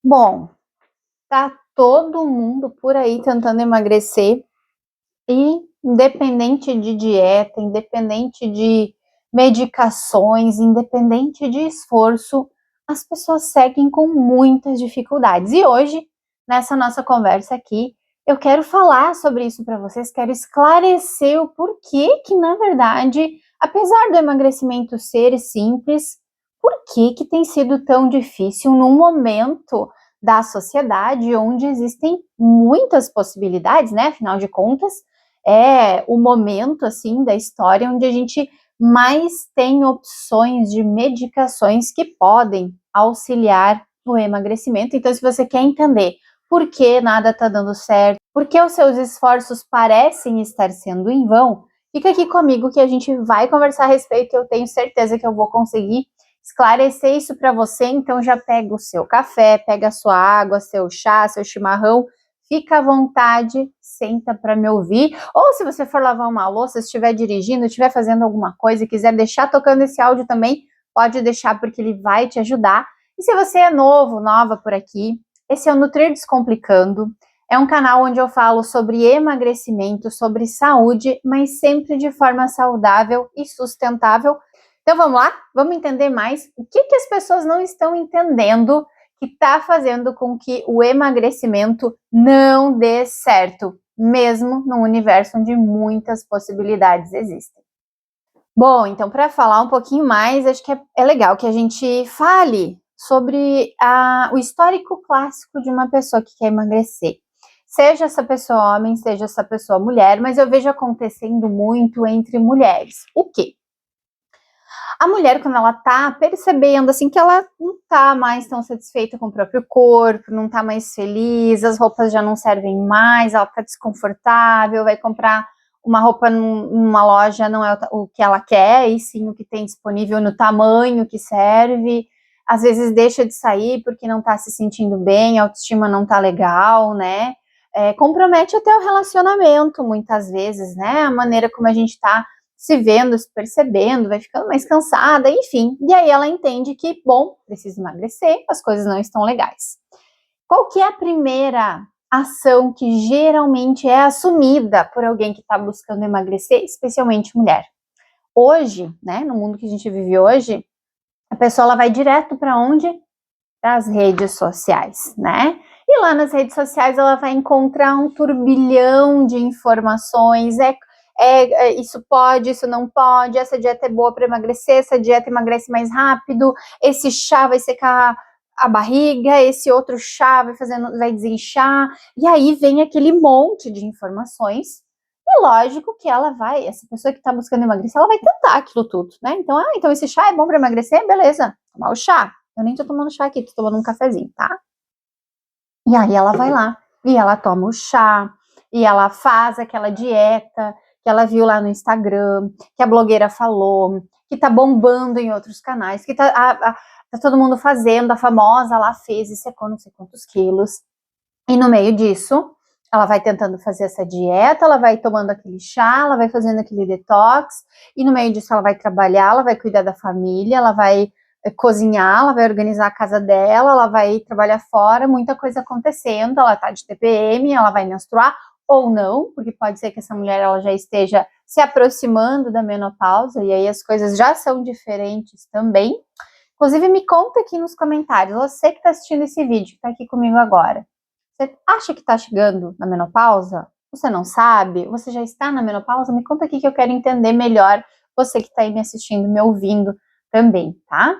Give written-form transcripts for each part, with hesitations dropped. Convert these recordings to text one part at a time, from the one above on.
Bom, tá todo mundo por aí tentando emagrecer e independente de dieta, independente de medicações, independente de esforço, as pessoas seguem com muitas dificuldades. E hoje, nessa nossa conversa aqui, eu quero falar sobre isso para vocês, quero esclarecer o porquê que, na verdade, apesar do emagrecimento ser simples, por que que tem sido tão difícil num momento da sociedade onde existem muitas possibilidades, né? Afinal de contas, é o momento assim da história onde a gente mais tem opções de medicações que podem auxiliar no emagrecimento. Então, se você quer entender por que nada está dando certo, por que os seus esforços parecem estar sendo em vão, fica aqui comigo que a gente vai conversar a respeito. Eu tenho certeza que eu vou conseguir esclarecer isso para você. Então, já pega o seu café, pega a sua água, seu chá, seu chimarrão, fica à vontade, senta para me ouvir. Ou se você for lavar uma louça, estiver dirigindo, estiver fazendo alguma coisa e quiser deixar tocando esse áudio também, pode deixar porque ele vai te ajudar. E se você é novo, nova por aqui, esse é o Nutrir Descomplicando. É um canal onde eu falo sobre emagrecimento, sobre saúde, mas sempre de forma saudável e sustentável. Então vamos lá? Vamos entender mais o que as pessoas não estão entendendo que está fazendo com que o emagrecimento não dê certo, mesmo num universo onde muitas possibilidades existem. Bom, então para falar um pouquinho mais, acho que é legal que a gente fale sobre o histórico clássico de uma pessoa que quer emagrecer. Seja essa pessoa homem, seja essa pessoa mulher, mas eu vejo acontecendo muito entre mulheres. O quê? A mulher, quando ela tá percebendo, assim, que ela não tá mais tão satisfeita com o próprio corpo, não tá mais feliz, as roupas já não servem mais, ela tá desconfortável, vai comprar uma roupa numa loja, não é o que ela quer, e sim o que tem disponível no tamanho que serve. Às vezes deixa de sair porque não tá se sentindo bem, a autoestima não tá legal, né? Compromete até o relacionamento, muitas vezes, né? A maneira como a gente tá se vendo, se percebendo, vai ficando mais cansada, enfim. E aí ela entende que, bom, precisa emagrecer, as coisas não estão legais. Qual que é a primeira ação que geralmente é assumida por alguém que está buscando emagrecer, especialmente mulher? Hoje, né, no mundo que a gente vive hoje, a pessoa ela vai direto para onde? Para as redes sociais, né? E lá nas redes sociais ela vai encontrar um turbilhão de informações, isso pode, isso não pode, essa dieta é boa para emagrecer, essa dieta emagrece mais rápido, esse chá vai secar a barriga, esse outro chá vai desinchar, e aí vem aquele monte de informações, e lógico que essa pessoa que está buscando emagrecer, ela vai tentar aquilo tudo, né? Então esse chá é bom para emagrecer? Beleza, tomar o chá. Eu nem tô tomando chá aqui, tô tomando um cafezinho, tá? E aí ela vai lá, e ela toma o chá, e ela faz aquela dieta que ela viu lá no Instagram, que a blogueira falou, que tá bombando em outros canais, que tá todo mundo fazendo, a famosa lá fez e secou não sei quantos quilos. E no meio disso, ela vai tentando fazer essa dieta, ela vai tomando aquele chá, ela vai fazendo aquele detox, e no meio disso ela vai trabalhar, ela vai cuidar da família, ela vai cozinhar, ela vai organizar a casa dela, ela vai trabalhar fora, muita coisa acontecendo, ela tá de TPM, ela vai menstruar ou não, porque pode ser que essa mulher ela já esteja se aproximando da menopausa, e aí as coisas já são diferentes também. Inclusive, me conta aqui nos comentários, você que está assistindo esse vídeo, que está aqui comigo agora, você acha que está chegando na menopausa? Você não sabe? Você já está na menopausa? Me conta aqui que eu quero entender melhor você que está aí me assistindo, me ouvindo também, tá?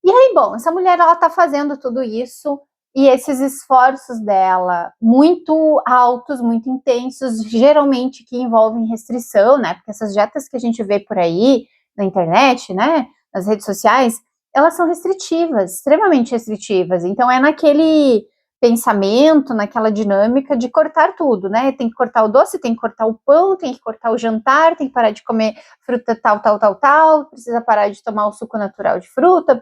E aí, bom, essa mulher, ela tá fazendo tudo isso e esses esforços dela, muito altos, muito intensos, geralmente que envolvem restrição, né? Porque essas dietas que a gente vê por aí na internet, né? Nas redes sociais, elas são restritivas, extremamente restritivas. Então, é naquele pensamento, naquela dinâmica de cortar tudo, né? Tem que cortar o doce, tem que cortar o pão, tem que cortar o jantar, tem que parar de comer fruta tal, precisa parar de tomar o suco natural de fruta,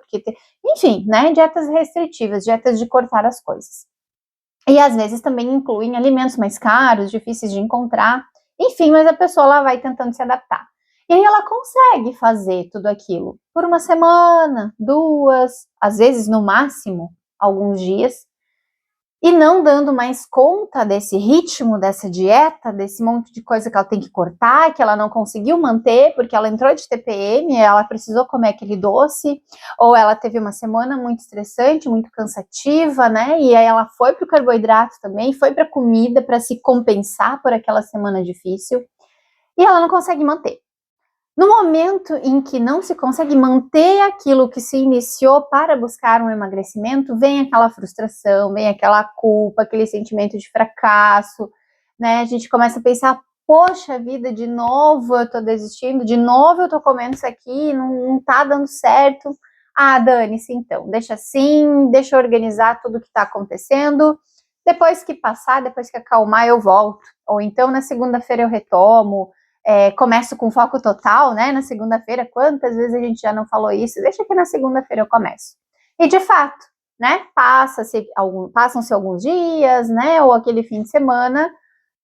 enfim, né, dietas restritivas, dietas de cortar as coisas. E às vezes também incluem alimentos mais caros, difíceis de encontrar, enfim, mas a pessoa ela vai tentando se adaptar. E aí ela consegue fazer tudo aquilo por uma semana, duas, às vezes no máximo alguns dias, e não dando mais conta desse ritmo, dessa dieta, desse monte de coisa que ela tem que cortar, que ela não conseguiu manter, porque ela entrou de TPM, ela precisou comer aquele doce, ou ela teve uma semana muito estressante, muito cansativa, né? E aí ela foi para o carboidrato também, foi para a comida para se compensar por aquela semana difícil, e ela não consegue manter. No momento em que não se consegue manter aquilo que se iniciou para buscar um emagrecimento, vem aquela frustração, vem aquela culpa, aquele sentimento de fracasso, né? A gente começa a pensar, poxa vida, de novo eu tô desistindo, de novo eu tô comendo isso aqui, não tá dando certo. Ah, dane-se então, deixa assim, deixa eu organizar tudo que tá acontecendo, depois que passar, depois que acalmar eu volto, ou então na segunda-feira eu retomo, começo com foco total, né, na segunda-feira, quantas vezes a gente já não falou isso? Deixa que na segunda-feira eu começo. E de fato, né, passam-se alguns dias, né, ou aquele fim de semana,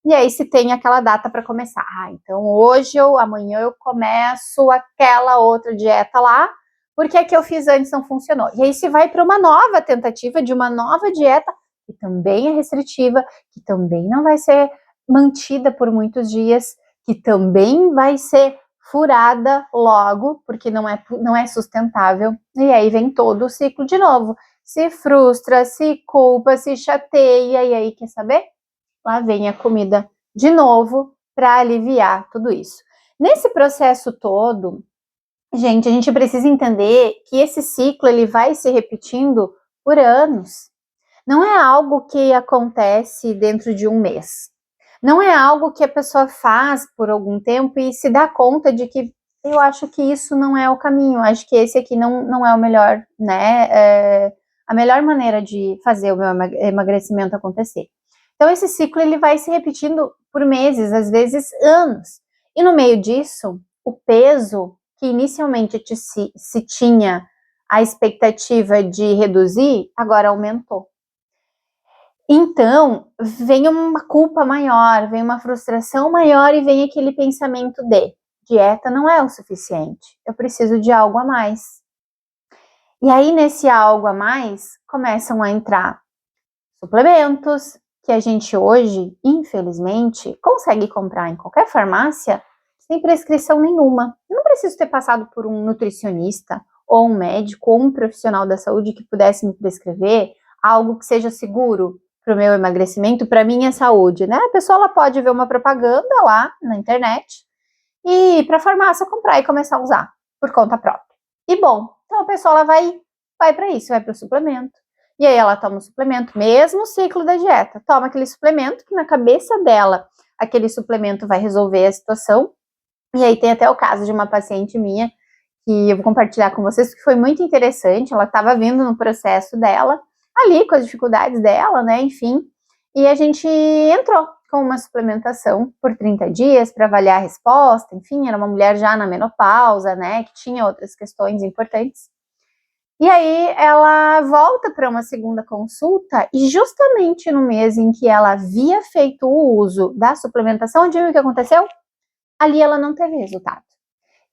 e aí se tem aquela data para começar. Ah, então amanhã eu começo aquela outra dieta lá, porque a que eu fiz antes não funcionou. E aí se vai para uma nova tentativa de uma nova dieta, que também é restritiva, que também não vai ser mantida por muitos dias, que também vai ser furada logo, porque não é sustentável, e aí vem todo o ciclo de novo. Se frustra, se culpa, se chateia, e aí quer saber? Lá vem a comida de novo para aliviar tudo isso. Nesse processo todo, gente, a gente precisa entender que esse ciclo ele vai se repetindo por anos. Não é algo que acontece dentro de um mês. Não é algo que a pessoa faz por algum tempo e se dá conta de que eu acho que isso não é o caminho, acho que esse aqui não é o melhor, né? A melhor maneira de fazer o meu emagrecimento acontecer. Então, esse ciclo ele vai se repetindo por meses, às vezes anos. E no meio disso, o peso que inicialmente se tinha a expectativa de reduzir, agora aumentou. Então, vem uma culpa maior, vem uma frustração maior e vem aquele pensamento de dieta não é o suficiente, eu preciso de algo a mais. E aí, nesse algo a mais, começam a entrar suplementos, que a gente hoje, infelizmente, consegue comprar em qualquer farmácia sem prescrição nenhuma. Eu não preciso ter passado por um nutricionista, ou um médico, ou um profissional da saúde que pudesse me prescrever algo que seja seguro para o meu emagrecimento, para a minha saúde, né? A pessoa ela pode ver uma propaganda lá na internet e ir para a farmácia comprar e começar a usar por conta própria. E bom, então a pessoa ela vai para isso, vai para o suplemento. E aí ela toma o suplemento, mesmo ciclo da dieta, toma aquele suplemento que na cabeça dela, aquele suplemento vai resolver a situação. E aí tem até o caso de uma paciente minha, que eu vou compartilhar com vocês, que foi muito interessante, ela estava vindo no processo dela, ali com as dificuldades dela, né, enfim, e a gente entrou com uma suplementação por 30 dias para avaliar a resposta, enfim, era uma mulher já na menopausa, né, que tinha outras questões importantes. E aí ela volta para uma segunda consulta e justamente no mês em que ela havia feito o uso da suplementação, adivinha o que aconteceu? Ali ela não teve resultado.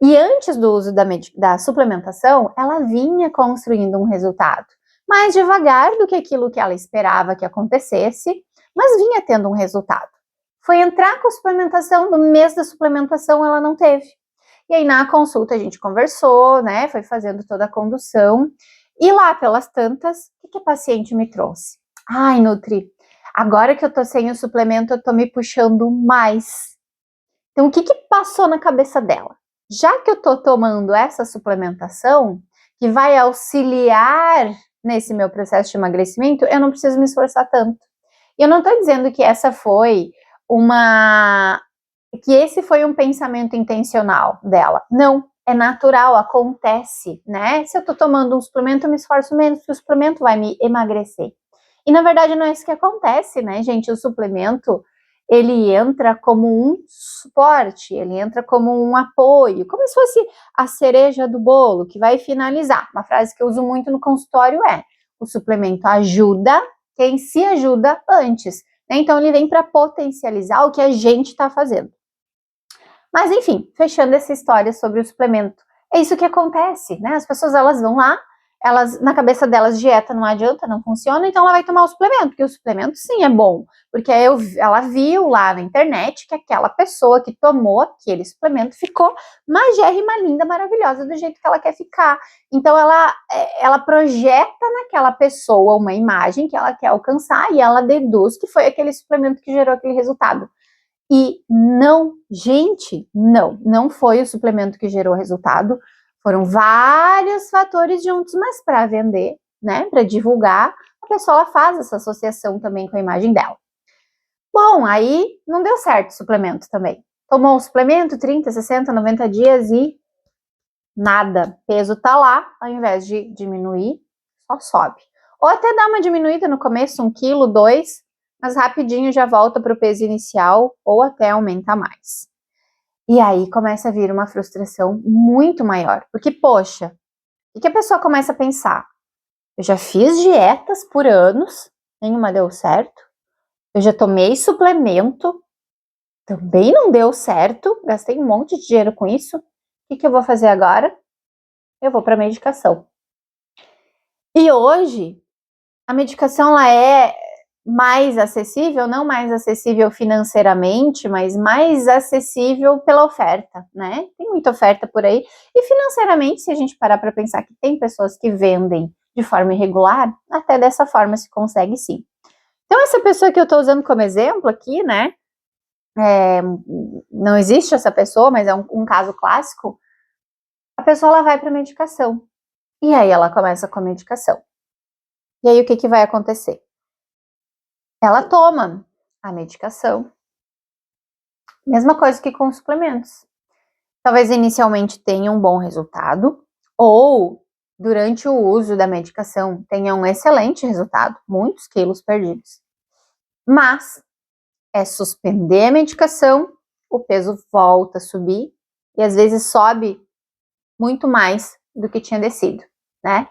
E antes do uso da suplementação, ela vinha construindo um resultado mais devagar do que aquilo que ela esperava que acontecesse, mas vinha tendo um resultado. Foi entrar com a suplementação, no mês da suplementação ela não teve. E aí na consulta a gente conversou, né, foi fazendo toda a condução, e lá pelas tantas, o que a paciente me trouxe? Ai, Nutri, agora que eu tô sem o suplemento, eu tô me puxando mais. Então, o que passou na cabeça dela? Já que eu tô tomando essa suplementação, que vai auxiliar nesse meu processo de emagrecimento, eu não preciso me esforçar tanto. E eu não tô dizendo que que esse foi um pensamento intencional dela. Não, é natural, acontece, né? Se eu tô tomando um suplemento, eu me esforço menos, porque o suplemento vai me emagrecer. E na verdade não é isso que acontece, né, gente? O suplemento, ele entra como um suporte, ele entra como um apoio, como se fosse a cereja do bolo, que vai finalizar. Uma frase que eu uso muito no consultório é: o suplemento ajuda quem se ajuda antes. Então, ele vem para potencializar o que a gente está fazendo. Mas, enfim, fechando essa história sobre o suplemento, é isso que acontece, né? As pessoas, elas vão lá, elas, na cabeça delas, dieta não adianta, não funciona, então ela vai tomar o suplemento, porque o suplemento sim é bom, porque ela viu lá na internet que aquela pessoa que tomou aquele suplemento ficou magérrima, linda, maravilhosa, do jeito que ela quer ficar. Então ela projeta naquela pessoa uma imagem que ela quer alcançar e ela deduz que foi aquele suplemento que gerou aquele resultado. E não, gente, não foi o suplemento que gerou o resultado. Foram vários fatores juntos, mas para vender, né, para divulgar, a pessoa faz essa associação também com a imagem dela. Bom, aí não deu certo o suplemento também. Tomou o suplemento 30, 60, 90 dias e nada. Peso tá lá, ao invés de diminuir, só sobe. Ou até dá uma diminuída no começo, 1 quilo, 2, mas rapidinho já volta para o peso inicial ou até aumenta mais. E aí começa a vir uma frustração muito maior, porque, poxa, o que a pessoa começa a pensar? Eu já fiz dietas por anos, nenhuma deu certo, eu já tomei suplemento, também não deu certo, gastei um monte de dinheiro com isso, o que eu vou fazer agora? Eu vou para medicação. E hoje, a medicação ela é mais acessível, não mais acessível financeiramente, mas mais acessível pela oferta, né? Tem muita oferta por aí. E financeiramente, se a gente parar para pensar que tem pessoas que vendem de forma irregular, até dessa forma se consegue sim. Então, essa pessoa que eu estou usando como exemplo aqui, né? Não existe essa pessoa, mas é um caso clássico. A pessoa ela vai para medicação. E aí ela começa com a medicação. E aí o que vai acontecer? Ela toma a medicação. Mesma coisa que com suplementos. Talvez inicialmente tenha um bom resultado, ou durante o uso da medicação tenha um excelente resultado, muitos quilos perdidos. Mas é suspender a medicação, o peso volta a subir, e às vezes sobe muito mais do que tinha descido, né?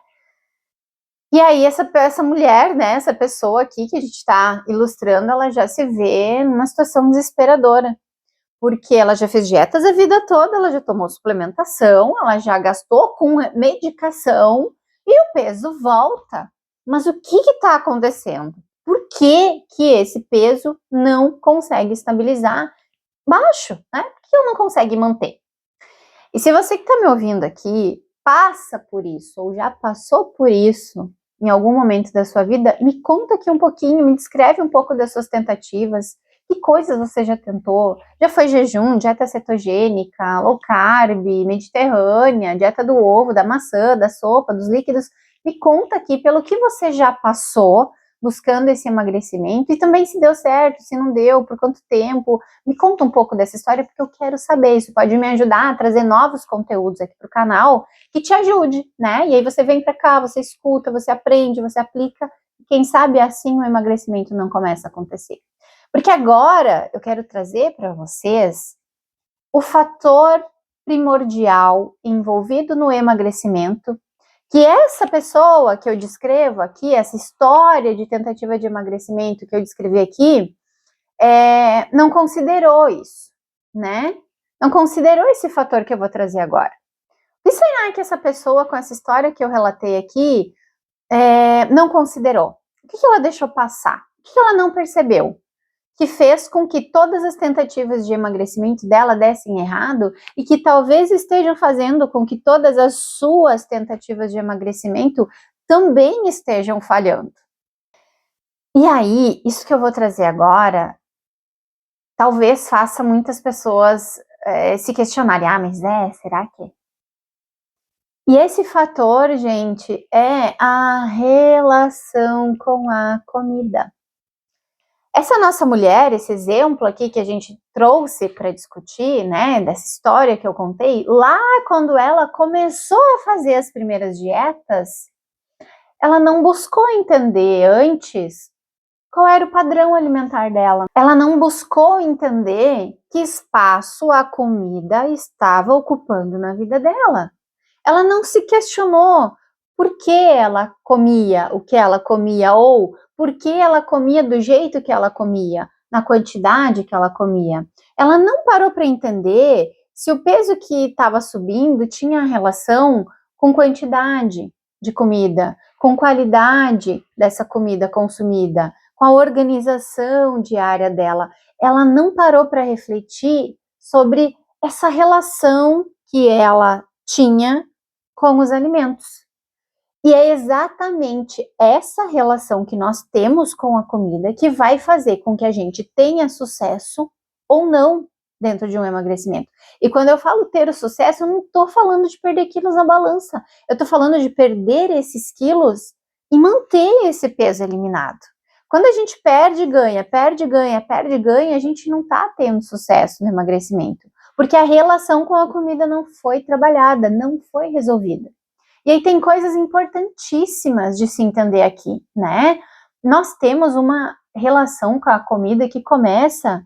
E aí essa mulher, né, essa pessoa aqui que a gente está ilustrando, ela já se vê numa situação desesperadora, porque ela já fez dietas a vida toda, ela já tomou suplementação, ela já gastou com medicação e o peso volta. Mas o que está acontecendo? Por que esse peso não consegue estabilizar baixo, né? Por que eu não consegue manter? E se você que está me ouvindo aqui passa por isso ou já passou por isso em algum momento da sua vida, me conta aqui um pouquinho, me descreve um pouco das suas tentativas. Que coisas você já tentou? Já foi jejum, dieta cetogênica, low carb, mediterrânea, dieta do ovo, da maçã, da sopa, dos líquidos? Me conta aqui pelo que você já passou buscando esse emagrecimento e também se deu certo, se não deu, por quanto tempo. Me conta um pouco dessa história porque eu quero saber. Isso pode me ajudar a trazer novos conteúdos aqui para o canal que te ajude, né? E aí você vem para cá, você escuta, você aprende, você aplica. Quem sabe assim o emagrecimento não começa a acontecer. Porque agora eu quero trazer para vocês o fator primordial envolvido no emagrecimento, que essa pessoa que eu descrevo aqui, essa história de tentativa de emagrecimento que eu descrevi aqui, não considerou isso, né? Não considerou esse fator que eu vou trazer agora. O que será que essa pessoa com essa história que eu relatei aqui não considerou? O que ela deixou passar? O que ela não percebeu? Que fez com que todas as tentativas de emagrecimento dela dessem errado e que talvez estejam fazendo com que todas as suas tentativas de emagrecimento também estejam falhando. E aí, isso que eu vou trazer agora, talvez faça muitas pessoas se questionarem, mas será que? E esse fator, gente, é a relação com a comida. Essa nossa mulher, esse exemplo aqui que a gente trouxe para discutir, né, dessa história que eu contei, lá quando ela começou a fazer as primeiras dietas, ela não buscou entender antes qual era o padrão alimentar dela. Ela não buscou entender que espaço a comida estava ocupando na vida dela. Ela não se questionou por que ela comia o que ela comia ou por que ela comia do jeito que ela comia, na quantidade que ela comia. Ela não parou para entender se o peso que estava subindo tinha relação com quantidade de comida, com qualidade dessa comida consumida, com a organização diária dela. Ela não parou para refletir sobre essa relação que ela tinha com os alimentos. E é exatamente essa relação que nós temos com a comida que vai fazer com que a gente tenha sucesso ou não dentro de um emagrecimento. E quando eu falo ter o sucesso, eu não estou falando de perder quilos na balança. Eu estou falando de perder esses quilos e manter esse peso eliminado. Quando a gente perde, ganha, perde, ganha, perde, ganha, a gente não está tendo sucesso no emagrecimento. Porque a relação com a comida não foi trabalhada, não foi resolvida. E aí tem coisas importantíssimas de se entender aqui, né? Nós temos uma relação com a comida que começa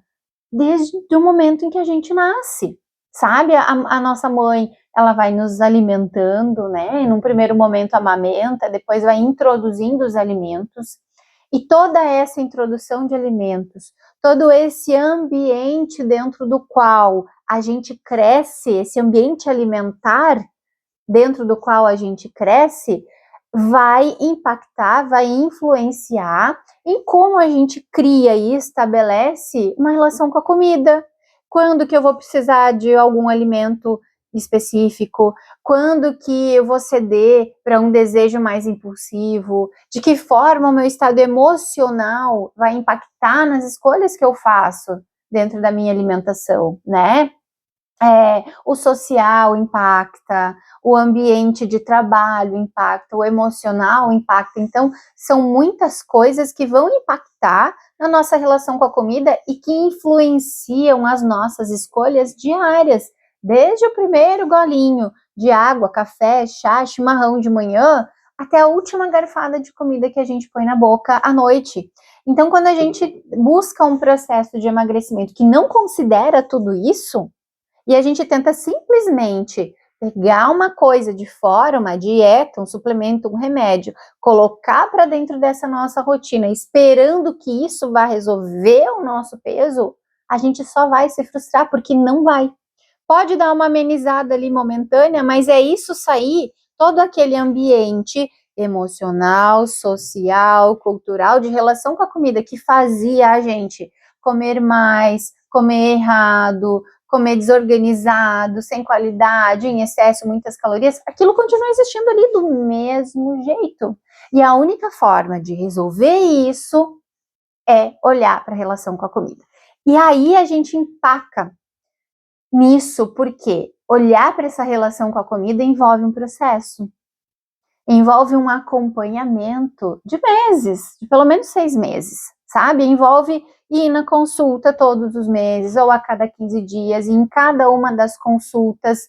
desde o momento em que a gente nasce, sabe? A nossa mãe, ela vai nos alimentando, né? Num primeiro momento amamenta, depois vai introduzindo os alimentos. E toda essa introdução de alimentos, todo esse ambiente dentro do qual a gente cresce, esse ambiente alimentar, dentro do qual a gente cresce, vai impactar, vai influenciar em como a gente cria e estabelece uma relação com a comida. Quando que eu vou precisar de algum alimento específico? Quando que eu vou ceder para um desejo mais impulsivo? De que forma o meu estado emocional vai impactar nas escolhas que eu faço dentro da minha alimentação, né? O social impacta, o ambiente de trabalho impacta, o emocional impacta. Então, são muitas coisas que vão impactar na nossa relação com a comida e que influenciam as nossas escolhas diárias, desde o primeiro golinho de água, café, chá, chimarrão de manhã, até a última garfada de comida que a gente põe na boca à noite. Então, quando a gente busca um processo de emagrecimento que não considera tudo isso, e a gente tenta simplesmente pegar uma coisa de fora, uma dieta, um suplemento, um remédio, colocar para dentro dessa nossa rotina, esperando que isso vá resolver o nosso peso, a gente só vai se frustrar, porque não vai. Pode dar uma amenizada ali momentânea, mas é isso sair, todo aquele ambiente emocional, social, cultural, de relação com a comida que fazia a gente comer mais, comer errado, comer desorganizado, sem qualidade, em excesso, muitas calorias, aquilo continua existindo ali do mesmo jeito. E a única forma de resolver isso é olhar para a relação com a comida. E aí a gente empaca nisso, porque olhar para essa relação com a comida envolve um processo, envolve um acompanhamento de meses, de pelo menos 6 meses, sabe? Envolve ir na consulta todos os meses ou a cada 15 dias, e em cada uma das consultas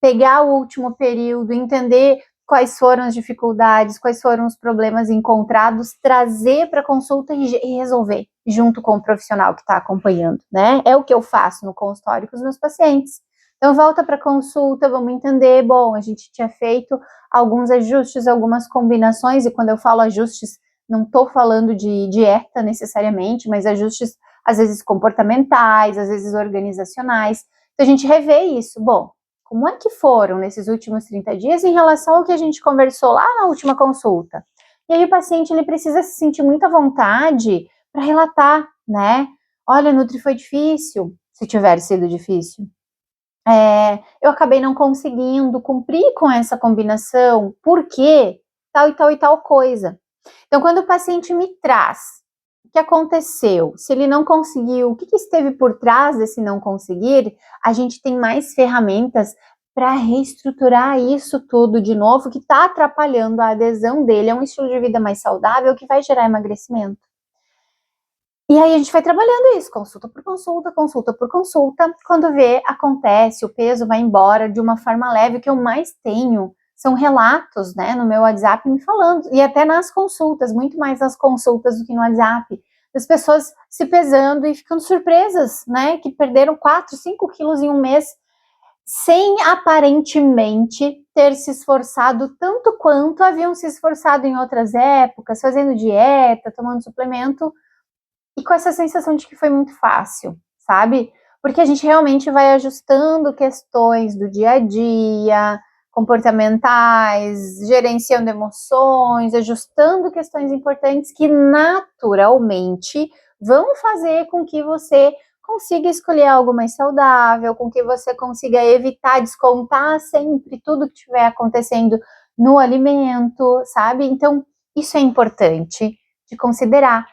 pegar o último período, entender quais foram as dificuldades, quais foram os problemas encontrados, trazer para a consulta e resolver junto com o profissional que está acompanhando, né? É o que eu faço no consultório com os meus pacientes. Então, volta para a consulta, vamos entender, bom, a gente tinha feito alguns ajustes, algumas combinações, e quando eu falo ajustes, não estou falando de dieta necessariamente, mas ajustes, às vezes, comportamentais, às vezes organizacionais. Então, a gente revê isso. Bom, como é que foram nesses últimos 30 dias em relação ao que a gente conversou lá na última consulta? E aí o paciente, ele precisa se sentir muito à vontade para relatar, né? Olha, Nutri, foi difícil, se tiver sido difícil. Eu acabei não conseguindo cumprir com essa combinação, porque tal e tal e tal coisa. Então, quando o paciente me traz o que aconteceu, se ele não conseguiu, o que esteve por trás desse não conseguir, a gente tem mais ferramentas para reestruturar isso tudo de novo, que está atrapalhando a adesão dele a um estilo de vida mais saudável que vai gerar emagrecimento. E aí a gente vai trabalhando isso, consulta por consulta, consulta por consulta. Quando vê, acontece, o peso vai embora de uma forma leve. O que eu mais tenho são relatos, né, no meu WhatsApp me falando, e até nas consultas, muito mais nas consultas do que no WhatsApp, das pessoas se pesando e ficando surpresas, né, que perderam 4, 5 quilos em um mês, sem aparentemente ter se esforçado tanto quanto haviam se esforçado em outras épocas, fazendo dieta, tomando suplemento, e com essa sensação de que foi muito fácil, sabe? Porque a gente realmente vai ajustando questões do dia a dia, comportamentais, gerenciando emoções, ajustando questões importantes que naturalmente vão fazer com que você consiga escolher algo mais saudável, com que você consiga evitar descontar sempre tudo que estiver acontecendo no alimento, sabe? Então, isso é importante de considerar.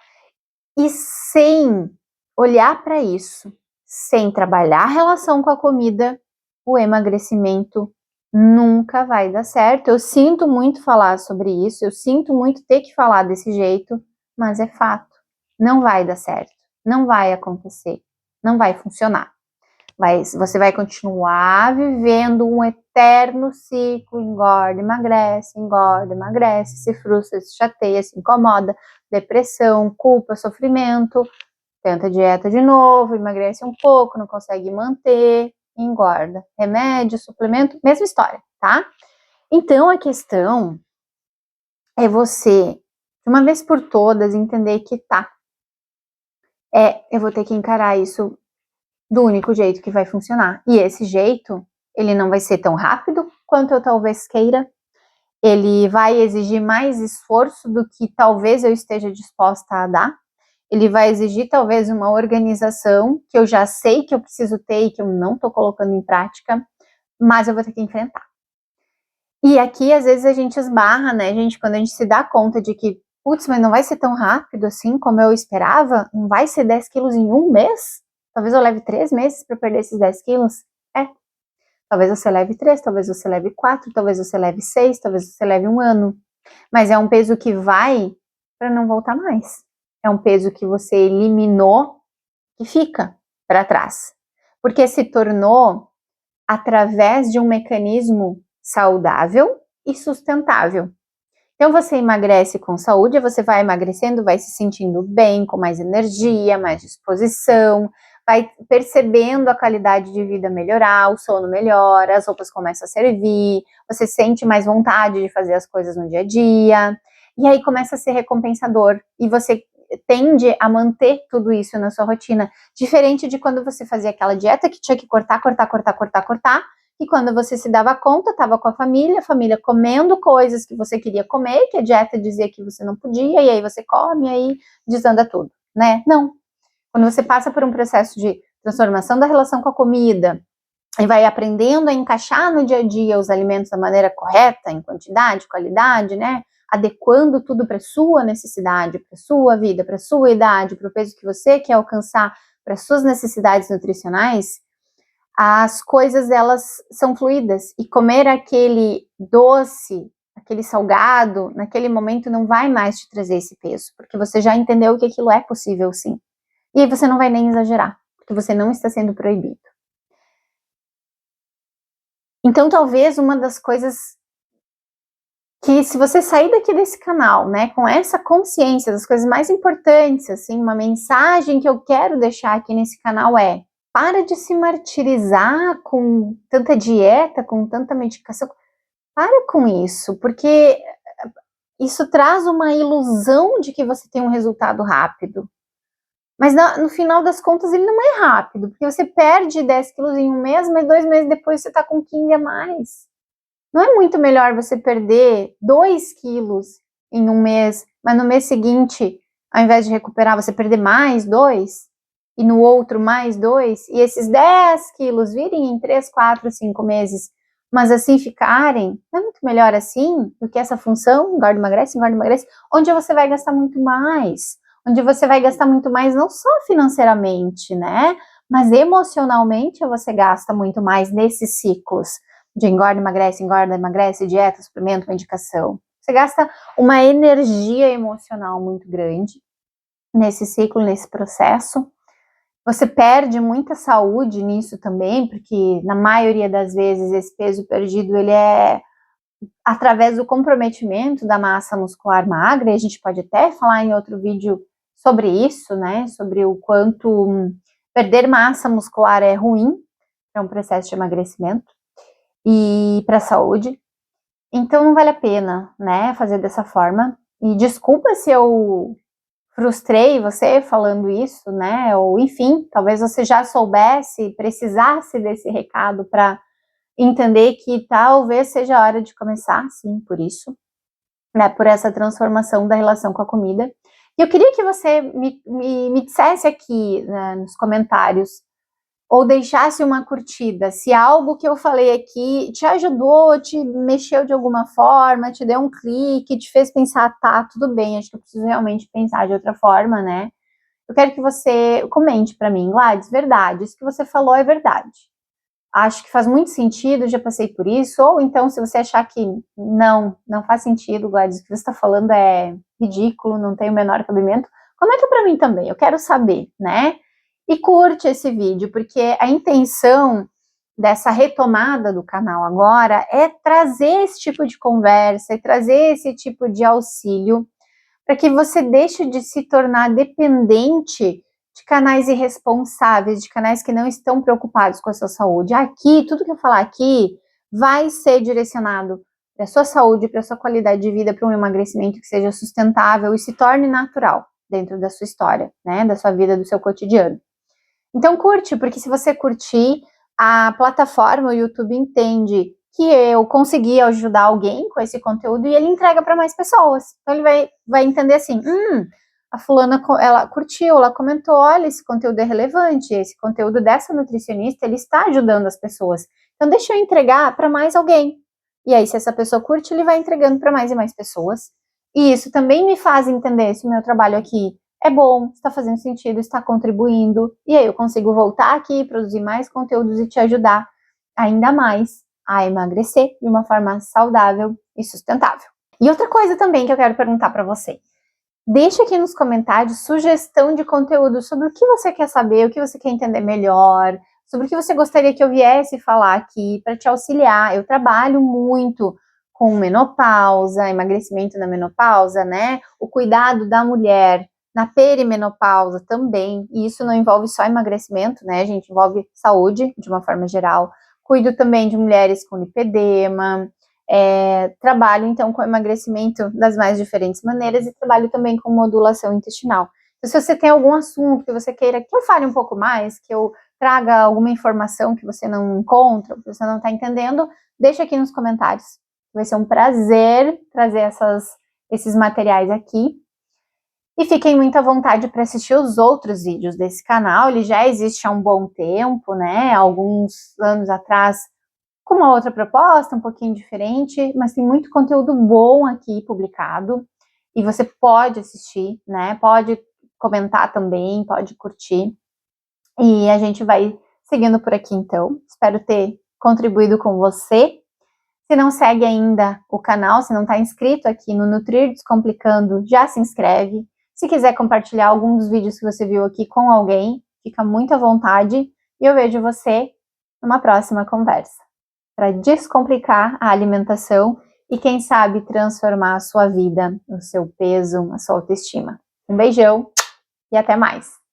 E sem olhar para isso, sem trabalhar a relação com a comida, o emagrecimento nunca vai dar certo. Eu sinto muito falar sobre isso, eu sinto muito ter que falar desse jeito, mas é fato. Não vai dar certo, não vai acontecer, não vai funcionar. Você vai continuar vivendo um eterno ciclo, engorda, emagrece, se frustra, se chateia, se incomoda, depressão, culpa, sofrimento, tenta dieta de novo, emagrece um pouco, não consegue manter, engorda. Remédio, suplemento, mesma história, tá? Então, a questão é você, de uma vez por todas, entender que eu vou ter que encarar isso do único jeito que vai funcionar. E esse jeito, ele não vai ser tão rápido quanto eu talvez queira. Ele vai exigir mais esforço do que talvez eu esteja disposta a dar. Ele vai exigir talvez uma organização que eu já sei que eu preciso ter e que eu não estou colocando em prática, mas eu vou ter que enfrentar. E aqui, às vezes, a gente esbarra, né, gente, quando a gente se dá conta de que, putz, mas não vai ser tão rápido assim como eu esperava, não vai ser 10 quilos em um mês? Talvez eu leve 3 meses para perder esses 10 quilos. Talvez você leve 3, talvez você leve 4, talvez você leve 6, talvez você leve 1 ano. Mas é um peso que vai para não voltar mais. É um peso que você eliminou, que fica para trás. Porque se tornou através de um mecanismo saudável e sustentável. Então você emagrece com saúde, você vai emagrecendo, vai se sentindo bem, com mais energia, mais disposição, vai percebendo a qualidade de vida melhorar, o sono melhora, as roupas começam a servir, você sente mais vontade de fazer as coisas no dia a dia, e aí começa a ser recompensador, e você tende a manter tudo isso na sua rotina, diferente de quando você fazia aquela dieta que tinha que cortar, e quando você se dava conta, estava com a família comendo coisas que você queria comer, que a dieta dizia que você não podia, e aí você come, e aí desanda tudo, né? Não. Quando você passa por um processo de transformação da relação com a comida, e vai aprendendo a encaixar no dia a dia os alimentos da maneira correta, em quantidade, qualidade, né? Adequando tudo para sua necessidade, para sua vida, para sua idade, para o peso que você quer alcançar, para suas necessidades nutricionais, as coisas elas são fluídas, e comer aquele doce, aquele salgado, naquele momento não vai mais te trazer esse peso, porque você já entendeu que aquilo é possível sim. E aí você não vai nem exagerar, porque você não está sendo proibido. Então talvez uma das coisas que, se você sair daqui desse canal, né, com essa consciência das coisas mais importantes, assim, uma mensagem que eu quero deixar aqui nesse canal é: para de se martirizar com tanta dieta, com tanta medicação. Para com isso, porque isso traz uma ilusão de que você tem um resultado rápido. Mas no final das contas ele não é rápido, porque você perde 10 quilos em um mês, mas 2 meses depois você está com 15 a mais. Não é muito melhor você perder 2 quilos em um mês, mas no mês seguinte, ao invés de recuperar, você perder mais 2? E no outro mais 2, e esses 10 quilos virem em 3, 4, 5 meses, mas assim ficarem, não é muito melhor assim do que essa função, engorda, emagrece, onde você vai gastar muito mais, não só financeiramente, né, mas emocionalmente você gasta muito mais nesses ciclos de engorda, emagrece, dieta, suplemento, medicação. Você gasta uma energia emocional muito grande nesse ciclo, nesse processo. Você perde muita saúde nisso também, porque na maioria das vezes esse peso perdido ele é através do comprometimento da massa muscular magra, e a gente pode até falar em outro vídeo sobre isso, né, sobre o quanto perder massa muscular é ruim para um processo de emagrecimento e para a saúde. Então não vale a pena, né, fazer dessa forma. E desculpa se eu frustrei você falando isso, né? Ou enfim, talvez você já soubesse, precisasse desse recado para entender que talvez seja a hora de começar, sim, por isso, né, por essa transformação da relação com a comida. E eu queria que você me dissesse aqui, né, nos comentários, ou deixasse uma curtida, se algo que eu falei aqui te ajudou, te mexeu de alguma forma, te deu um clique, te fez pensar, tá, tudo bem, acho que eu preciso realmente pensar de outra forma, né? Eu quero que você comente para mim, Gladys, verdade, isso que você falou é verdade. Acho que faz muito sentido, já passei por isso, ou então se você achar que não faz sentido, Gladys, o que você está falando é ridículo, não tem o menor cabimento, comenta para mim também, eu quero saber, né? E curte esse vídeo, porque a intenção dessa retomada do canal agora é trazer esse tipo de conversa e trazer esse tipo de auxílio para que você deixe de se tornar dependente de canais irresponsáveis, de canais que não estão preocupados com a sua saúde. Aqui, tudo que eu falar aqui vai ser direcionado para a sua saúde, para a sua qualidade de vida, para um emagrecimento que seja sustentável e se torne natural dentro da sua história, né, da sua vida, do seu cotidiano. Então curte, porque se você curtir, a plataforma, o YouTube entende que eu consegui ajudar alguém com esse conteúdo e ele entrega para mais pessoas. Então ele vai entender assim, a fulana, ela curtiu, ela comentou, olha, esse conteúdo é relevante, esse conteúdo dessa nutricionista, ele está ajudando as pessoas. Então deixa eu entregar para mais alguém. E aí, se essa pessoa curte, ele vai entregando para mais e mais pessoas. E isso também me faz entender se o meu trabalho aqui é bom, está fazendo sentido, está contribuindo, e aí eu consigo voltar aqui, produzir mais conteúdos e te ajudar ainda mais a emagrecer de uma forma saudável e sustentável. E outra coisa também que eu quero perguntar para você, deixa aqui nos comentários sugestão de conteúdo sobre o que você quer saber, o que você quer entender melhor, sobre o que você gostaria que eu viesse falar aqui para te auxiliar. Eu trabalho muito com menopausa, emagrecimento na menopausa, né? O cuidado da mulher na perimenopausa também, e isso não envolve só emagrecimento, né, gente? Envolve saúde de uma forma geral. Cuido também de mulheres com lipedema, trabalho então com emagrecimento das mais diferentes maneiras e trabalho também com modulação intestinal. Então, se você tem algum assunto que você queira que eu fale um pouco mais, que eu traga alguma informação que você não encontra, que você não está entendendo, deixa aqui nos comentários. Vai ser um prazer trazer esses materiais aqui. E fiquem muito à vontade para assistir os outros vídeos desse canal, ele já existe há um bom tempo, né, alguns anos atrás, com uma outra proposta, um pouquinho diferente, mas tem muito conteúdo bom aqui publicado, e você pode assistir, né, pode comentar também, pode curtir, e a gente vai seguindo por aqui então, espero ter contribuído com você. Se não segue ainda o canal, se não está inscrito aqui no Nutrir Descomplicando, já se inscreve. Se quiser compartilhar algum dos vídeos que você viu aqui com alguém, fica muito à vontade. E eu vejo você numa próxima conversa, para descomplicar a alimentação e, quem sabe, transformar a sua vida, o seu peso, a sua autoestima. Um beijão e até mais!